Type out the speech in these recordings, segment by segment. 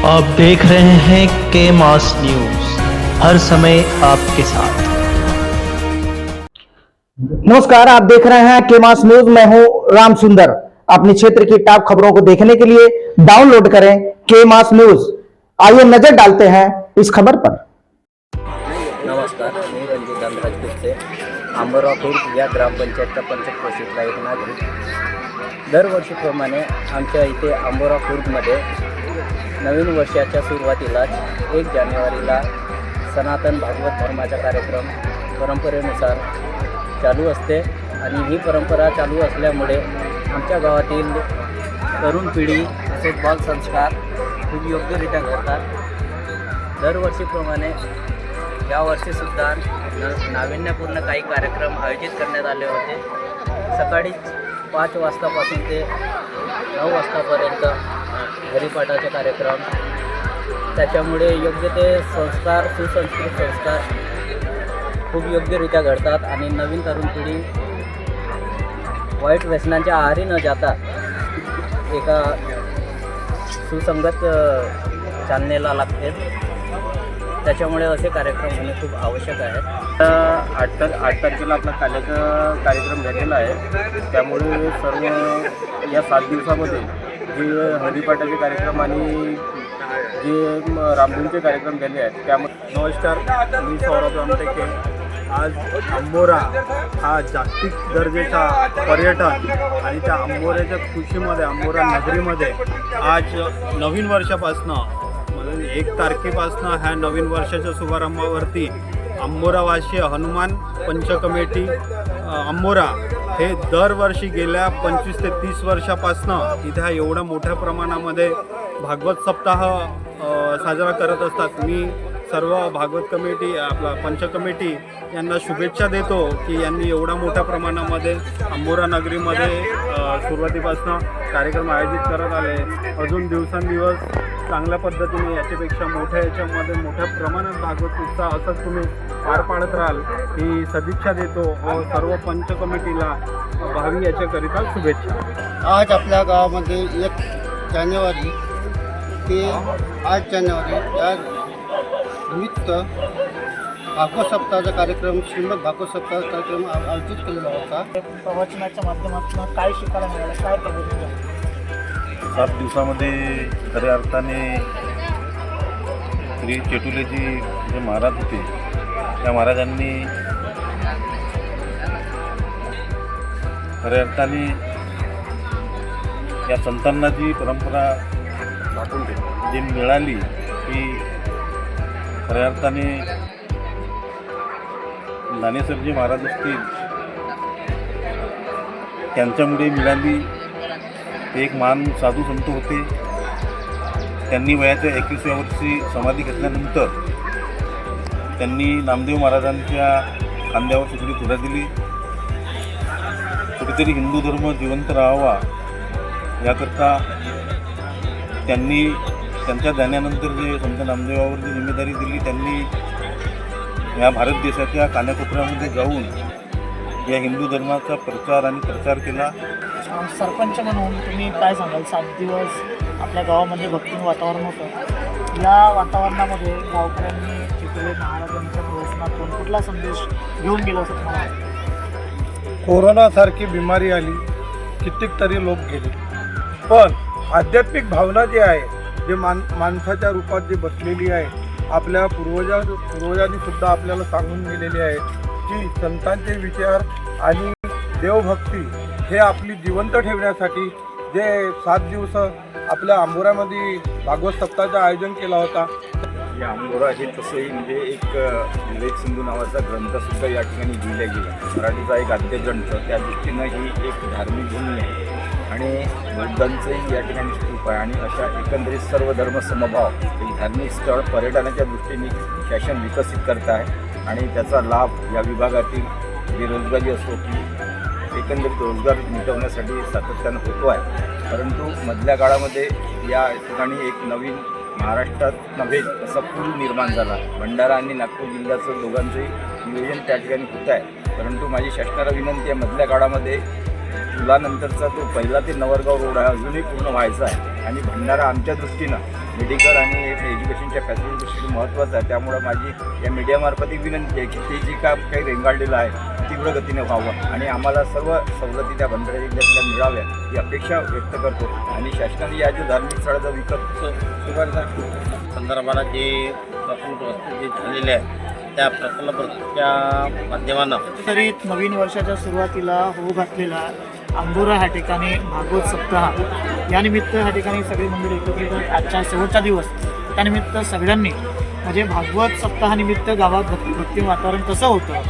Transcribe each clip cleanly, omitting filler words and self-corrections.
आप देख रहे हैं के मास न्यूज, हर समय आपके साथ। नमस्कार, आप देख रहे हैं के मास न्यूज। मैं हूं राम सुंदर। अपने क्षेत्र की टॉप खबरों को देखने के लिए डाउनलोड करें के मास न्यूज। आइए नजर डालते हैं इस खबर पर। नमस्कार, मी रणजित राजपूतचे आंबोरा खुर्द या ग्रामपंचायतचा पंचक्रोशीतला एक नागरिक। दरवर्षीप्रमाणे आमच्या इथे आंबोरा खुर्दमध्ये नवीन वर्षाच्या सुरुवातीलाच 1 जानेवारीला सनातन भागवत धर्माचा कार्यक्रम परंपरेनुसार चालू असते आणि ही परंपरा चालू असल्यामुळे आमच्या गावातील तरुण पिढी तसेच बालसंस्कार खूप योग्यरित्या घडतात। दरवर्षीप्रमाणे यावर्षीसुद्धा नाविन्यपूर्ण काही कार्यक्रम आयोजित करण्यात आले होते। सकाळी 5 वाजतापासून ते 9 वाजतापर्यंत हरिपाठाचे कार्यक्रम, त्याच्यामुळे योग्य ते संस्कार, सुसंस्कृत संस्कार खूप योग्यरित्या घडतात आणि नवीन तरुण पिढी वाईट व्यसनांच्या आहारी न जाता एका सुसंगत चालनेला लागते। त्याच्यामुळे असे कार्यक्रम होणे खूप आवश्यक आहे। 8 तारखेला आपला काल्याचा कार्यक्रम झालेला आहे, त्यामुळे सर्व या 7 दिवसामध्ये जे हरिपाठाचे कार्यक्रम आणि जे रामधूनचे कार्यक्रम झाले आहेत त्यामध्ये। नमस्कार, मी सौरभ रामटेके। आज आंबोरा हा जागतिक दर्जाचा पर्यटन आणि त्या आंबोऱ्याच्या खुशीमध्ये, आंबोरा नगरीमध्ये आज नवीन वर्षापासनं 1 तारखेपासनं ह्या नवीन वर्षाच्या शुभारंभावरती आंबोरावासी हनुमान पंचकमिटी आंबोरा हे दरवर्षी गेल्या 25 ते 30 वर्षापासनं इथे हा एवढ्या मोठ्या प्रमाणामध्ये भागवत सप्ताह साजरा करत असतात। मी सर्व भागवत कमिटी, आपला पंचकमिटी यांना शुभेच्छा देतो की यांनी एवढ्या मोठ्या प्रमाणामध्ये आंबोरा नगरीमध्ये सुरुवातीपासून कार्यक्रम आयोजित करत आले। अजून दिवसेंदिवस चांगल्या पद्धतीने याच्यापेक्षा मोठ्या याच्यामध्ये मोठ्या प्रमाणात भागवत उत्साह असंच तुम्ही पार पाडत राहाल ही सदिच्छा देतो व सर्व पंचकमिटीला भावी याच्याकरिता शुभेच्छा। आज आपल्या गावामध्ये 1 जानेवारी ते 8 जानेवारी या निमित्त भागवत सप्ताहाचा कार्यक्रम, श्रीमद भागवत सप्ताहाचा कार्यक्रम आयोजित केलेला होता। प्रवचनाच्या माध्यमातून काय शिकायला मिळालं, काय पद्धतीने 7 दिवसामध्ये खऱ्या अर्थाने श्री चेटुलेजी जे महाराज होते त्या महाराजांनी खऱ्या अर्थाने या संतांना जी परंपरा जी मिळाली ती खऱ्या अर्थाने ज्ञानेश्वरजी महाराज असतील त्यांच्यामुळे मिळाली। ते एक महान साधू संत होते। त्यांनी वयाच्या 21व्या वर्षी समाधी घेतल्यानंतर त्यांनी नामदेव महाराजांच्या खांद्यावर सुखडी तुरा दिली। कुठेतरी हिंदू धर्म जिवंत राहावा याकरता त्यांनी त्यांच्या जाण्यानंतर जे संत नामदेवावर जी जिम्मेदारी दिली, त्यांनी या भारत देशाच्या कानाकोपऱ्यामध्ये जाऊन या हिंदू धर्माचा प्रचार आणि प्रसार केला। सरपंच म्हणून तुम्ही काय सांगाल? 7 दिवस आपल्या गावामध्ये भक्तिमय वातावरण होतं। या वातावरणामध्ये गावकऱ्यांनी चितळे महाराजांच्या प्रवचनातून कुठला संदेश घेऊन गेला असं तुम्हाला वाटतं? कोरोनासारखी बिमारी आली, कित्येक तरी लोक गेले, पण आध्यात्मिक भावना जी आहे, जे माणसाच्या रूपात जी बसलेली आहे, आपल्या पूर्वजांनी सुद्धा आपल्याला सांगून गेलेली आहे की संतांचे विचार आणि देवभक्ती हे आपली जिवंत ठेवण्यासाठी जे 7 दिवस आपल्या आंबोऱ्यामध्ये भागवत सप्ताहाचं आयोजन केला होता। या आंबोरा हे तसंही म्हणजे एक विवेक सिंधू नावाचा ग्रंथसुद्धा या ठिकाणी लिहिला गेला। मराठीचा एक आद्यग्रंथ, त्या दृष्टीनं ही एक धार्मिक भूमी आहे आणि बुद्धांचंही या ठिकाणी स्तूप आहे आणि अशा एकंदरीत सर्व धर्म समभाव एक धार्मिक स्थळ पर्यटनाच्या दृष्टीने शासन विकसित करत आहे आणि त्याचा लाभ या विभागातील बेरोजगारी असो की एकंदरीत रोजगार मिटवण्यासाठी सातत्यानं होतो आहे। परंतु मधल्या काळामध्ये या ठिकाणी एक नवीन महाराष्ट्रात नव्हे असा पूल निर्माण झाला। भंडारा आणि नागपूर जिल्ह्याचं दोघांचंही नियोजन त्या ठिकाणी होत आहे, परंतु माझी शासनाला विनंती आहे मधल्या काळामध्ये पुलानंतरचा तो पहिला ते नवरगाव रोड आहे अजूनही पूर्ण व्हायचा आहे आणि भंडारा आमच्या दृष्टीनं मेडिकल आणि एज्युकेशनच्या फॅसिलिटी दृष्टीने महत्त्वाचं आहे. त्यामुळं माझी या मीडियामार्फत एक विनंती आहे की ते जे काम काही रेंगाळलेलं आहे तीव्र गतीने व्हावं आणि आम्हाला सर्व सवलती त्या भंडारा जिल्ह्यातल्या मिळाव्या ही अपेक्षा व्यक्त करतो. आणि शासनाने या जो धार्मिक स्थळाचा विकत सुधारणा संदर्भाला जे प्रकल्प जे झालेले आहे त्या प्रकल्पाच्या माध्यमानं तरी नवीन वर्षाच्या सुरुवातीला होऊ घातलेला अंबोरा ह्या ठिकाणी भागवत सप्ताह या निमित्त ह्या ठिकाणी सगळी मंडळी एकत्रित आहेत. आजचा शेवटचा दिवस त्यानिमित्त सगळ्यांनी म्हणजे भागवत सप्ताहानिमित्त गावात भक्ती वातावरण कसं होतं,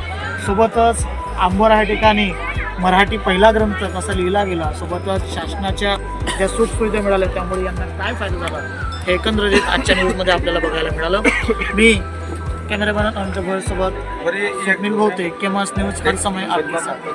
सोबतच अंबोरा ह्या ठिकाणी मराठी पहिला ग्रंथ कसा लिहिला गेला, सोबतच शासनाच्या ज्या सुखसुविधा मिळाल्या त्यामुळे यांना काय फायदा झाला हे एकंदरीत आजच्या न्यूजमध्ये आपल्याला बघायला मिळालं. मी कॅमेरामॅन अनंत भोईसोबत स्वप्नील बहुतेक केमास न्यूज हर समय आपके साथ.